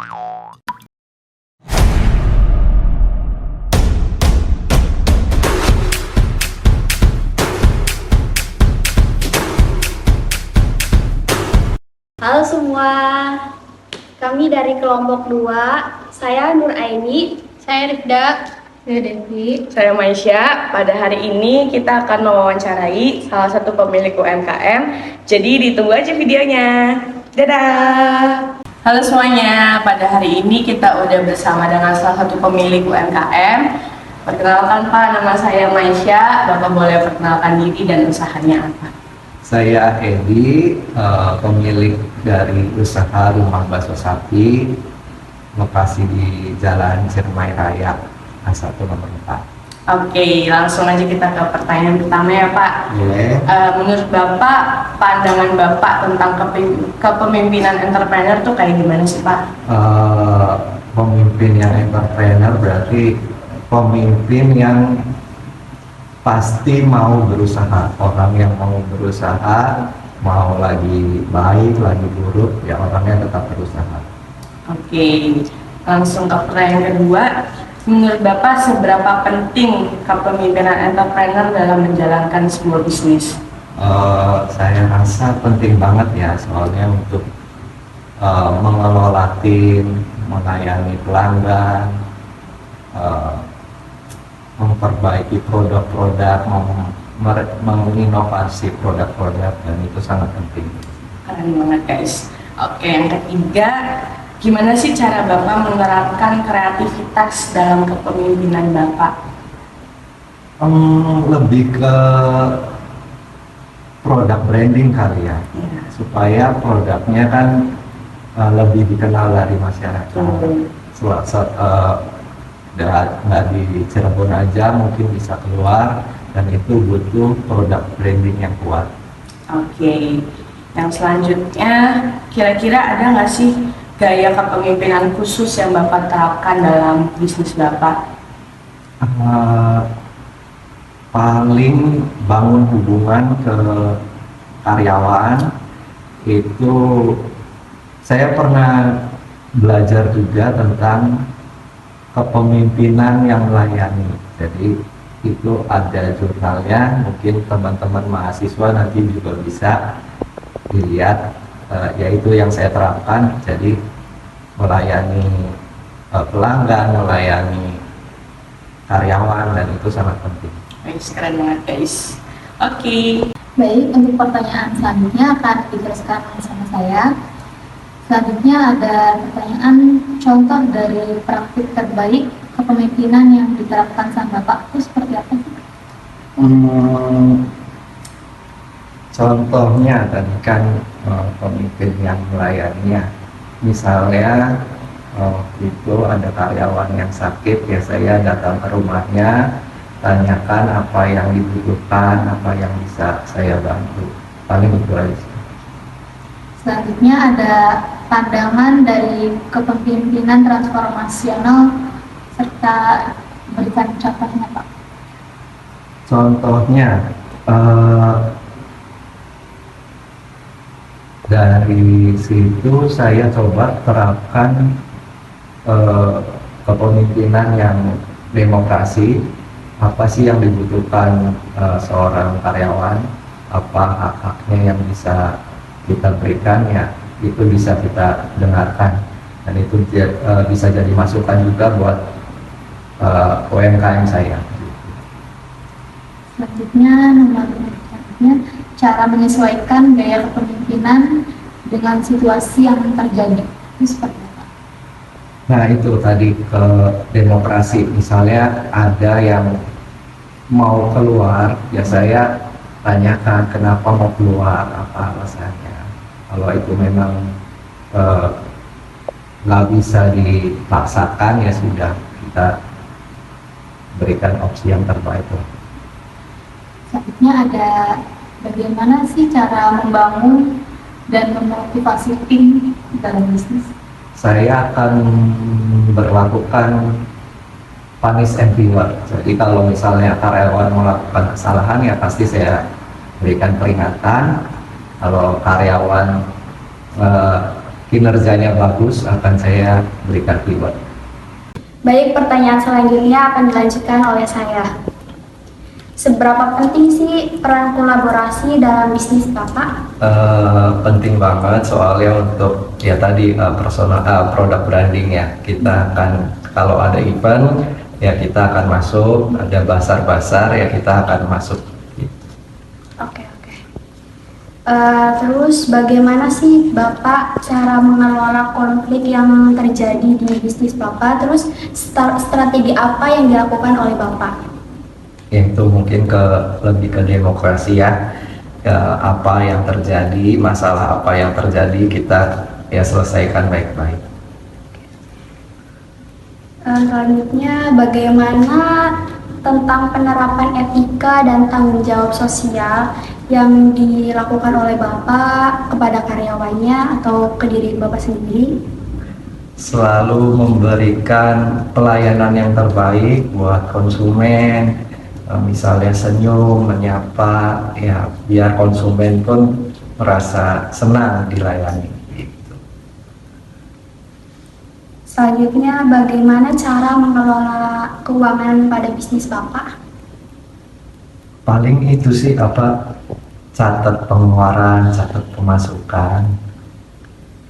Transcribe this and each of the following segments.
Halo semua, kami dari kelompok 2, saya Nur Aini, saya Rifda, saya Devi, Saya Maisha. Pada hari ini kita akan mewawancarai salah satu pemilik UMKM. Jadi ditunggu aja videonya. Dadah. Halo semuanya. Pada hari ini kita udah bersama dengan salah satu pemilik UMKM. Perkenalkan Pak, nama saya Maisha. Bapak boleh perkenalkan diri dan usahanya apa? Saya Edi, pemilik dari usaha Rumah Bakso Sapi, lokasi di Jalan Ciremai Raya, A1 nomor 4. Oke, langsung aja kita ke pertanyaan pertama ya Pak. Boleh. Menurut Bapak, pandangan Bapak tentang kepemimpinan entrepreneur tuh kayak gimana sih Pak? Pemimpin yang entrepreneur berarti pemimpin yang pasti mau berusaha. Orang yang mau berusaha, mau lagi baik, lagi buruk, ya orangnya tetap berusaha. Oke, langsung ke pertanyaan kedua. Menurut Bapak, seberapa penting kepemimpinan entrepreneur dalam menjalankan sebuah bisnis? Saya rasa penting banget ya, soalnya untuk mengelola tim, melayani pelanggan, memperbaiki produk-produk, menginovasi produk-produk, dan itu sangat penting. Keren banget guys. Oke, yang ketiga, gimana sih cara Bapak menerapkan kreativitas dalam kepemimpinan Bapak? Lebih ke produk branding kali ya, Ya. supaya produknya kan lebih dikenal dari masyarakat. Nggak di Cirebon aja, mungkin bisa keluar, dan itu butuh produk branding yang kuat. Oke, yang selanjutnya, kira-kira ada nggak sih gaya kepemimpinan khusus yang Bapak terapkan dalam bisnis Bapak? Paling bangun hubungan ke karyawan itu, saya pernah belajar juga tentang kepemimpinan yang melayani. Jadi itu ada jurnalnya, mungkin teman-teman mahasiswa nanti juga bisa dilihat, yaitu yang saya terapkan. Jadi melayani pelanggan, melayani karyawan, dan itu sangat penting. Guys, keren banget guys. Oke. Baik, untuk pertanyaan selanjutnya akan diteruskan sama saya. Selanjutnya ada pertanyaan, contoh dari praktik terbaik kepemimpinan yang diterapkan sama Bapak itu seperti apa sih? Contohnya tadi kan pemimpin yang melayaninya, misalnya itu ada karyawan yang sakit, ya saya datang ke rumahnya, tanyakan apa yang dibutuhkan, apa yang bisa saya bantu. Paling itu aja. Selanjutnya ada pandangan dari kepemimpinan transformasional serta berikan contohnya Pak. Contohnya dari situ saya coba terapkan kepemimpinan yang demokrasi. Apa sih yang dibutuhkan seorang karyawan, apa hak-haknya yang bisa kita berikan, ya itu bisa kita dengarkan, dan itu bisa jadi masukan juga buat UMKM saya. Selanjutnya, nomor berikutnya, cara menyesuaikan gaya kepemimpinan dengan situasi yang terjadi. Itu seperti apa? Nah itu tadi ke demokrasi, misalnya ada yang mau keluar, ya saya tanyakan kenapa mau keluar, apa alasannya. Kalau itu memang nggak bisa dipaksakan, ya sudah, kita berikan opsi yang terbaik. Selanjutnya ada bagaimana sih cara membangun dan memotivasi tim dalam bisnis? Saya akan berlakukan punish and reward. Jadi kalau misalnya karyawan melakukan kesalahan, ya pasti saya berikan peringatan. Kalau karyawan kinerjanya bagus akan saya berikan reward. Baik, pertanyaan selanjutnya akan dilanjutkan oleh saya. Seberapa penting sih peran kolaborasi dalam bisnis Bapak? Penting banget soalnya untuk ya tadi personal product branding ya. Kita akan kalau ada event ya kita akan masuk, ada basar-basar ya kita akan masuk. Oke. Terus bagaimana sih Bapak cara mengelola konflik yang terjadi di bisnis Bapak? Terus strategi apa yang dilakukan oleh Bapak? Itu mungkin lebih ke demokrasi ya. Apa yang terjadi, masalah apa yang terjadi kita ya selesaikan baik-baik. Selanjutnya, bagaimana tentang penerapan etika dan tanggung jawab sosial yang dilakukan oleh Bapak kepada karyawannya atau ke diri Bapak sendiri? Selalu memberikan pelayanan yang terbaik buat konsumen, misalnya senyum, menyapa, ya biar konsumen pun merasa senang dilayani. Selanjutnya, bagaimana cara mengelola keuangan pada bisnis Bapak? Paling itu sih catat pengeluaran, catat pemasukan,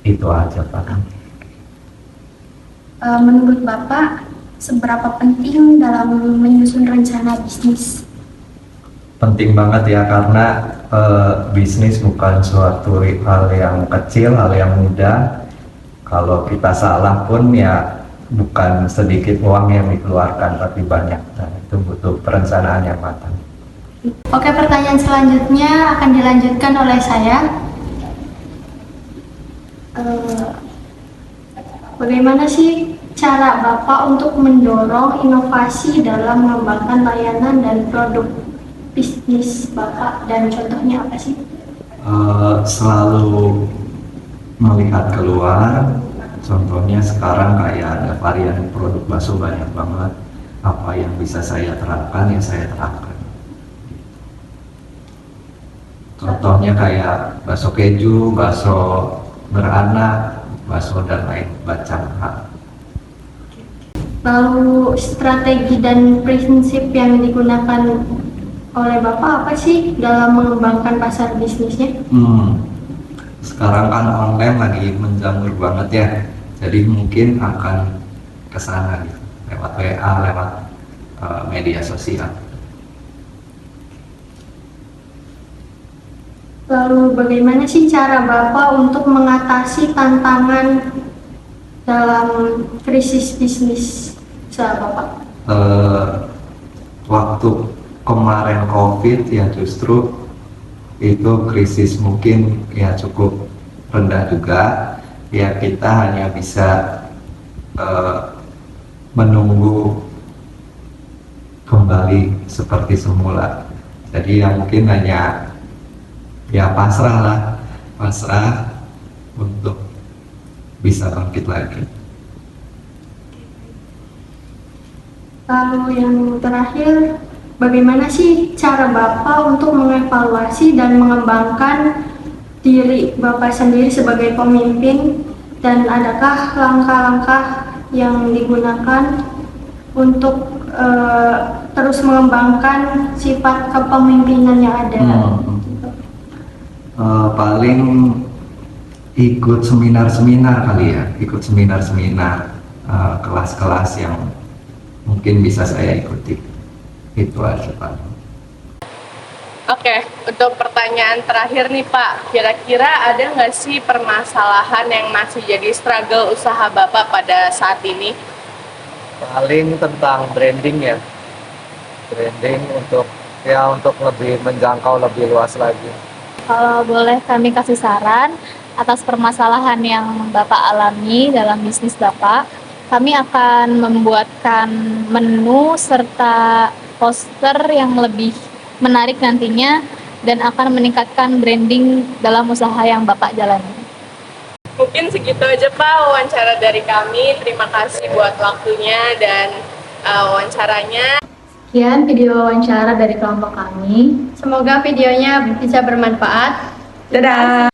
itu aja Pak. Menurut Bapak, seberapa penting dalam menyusun rencana bisnis? Penting banget ya karena bisnis bukan suatu hal yang kecil, hal yang mudah. Kalau kita salah pun ya bukan sedikit uang yang dikeluarkan tapi banyak. Nah, itu butuh perencanaan yang matang. Oke, pertanyaan selanjutnya akan dilanjutkan oleh saya. Bagaimana sih cara Bapak untuk mendorong inovasi dalam mengembangkan layanan dan produk bisnis Bapak, dan contohnya apa sih? Selalu melihat keluar, contohnya sekarang kayak ada varian produk bakso banyak banget. Apa yang bisa saya terapkan ya saya terapkan. Contohnya kayak bakso keju, bakso beranak, bakso dan lain macam hal. Lalu strategi dan prinsip yang digunakan oleh Bapak apa sih dalam mengembangkan pasar bisnisnya? Sekarang kan online lagi menjamur banget ya, jadi mungkin akan ke sana gitu, lewat WA, lewat media sosial. Lalu bagaimana sih cara Bapak untuk mengatasi tantangan dalam krisis bisnis usaha Bapak? Waktu kemarin COVID ya justru itu krisis mungkin ya cukup rendah juga ya, kita hanya bisa menunggu kembali seperti semula. Jadi ya mungkin hanya ya pasrah untuk bisa bangkit lagi. Lalu yang terakhir, bagaimana sih cara Bapak untuk mengevaluasi dan mengembangkan diri Bapak sendiri sebagai pemimpin, dan adakah langkah-langkah yang digunakan untuk terus mengembangkan sifat kepemimpinan yang ada? Paling ikut seminar-seminar kali ya, ikut seminar-seminar, kelas-kelas yang mungkin bisa saya ikuti. Itu aja Pak. Oke, untuk pertanyaan terakhir nih Pak, kira-kira ada nggak sih permasalahan yang masih jadi struggle usaha Bapak pada saat ini? Paling tentang branding ya, branding untuk lebih menjangkau lebih luas lagi. Kalau boleh kami kasih saran atas permasalahan yang Bapak alami dalam bisnis Bapak, kami akan membuatkan menu serta poster yang lebih menarik nantinya dan akan meningkatkan branding dalam usaha yang Bapak jalani. Mungkin segitu aja Pak wawancara dari kami. Terima kasih buat waktunya dan wawancaranya. Sekian video wawancara dari kelompok kami. Semoga videonya bisa bermanfaat. Dadah!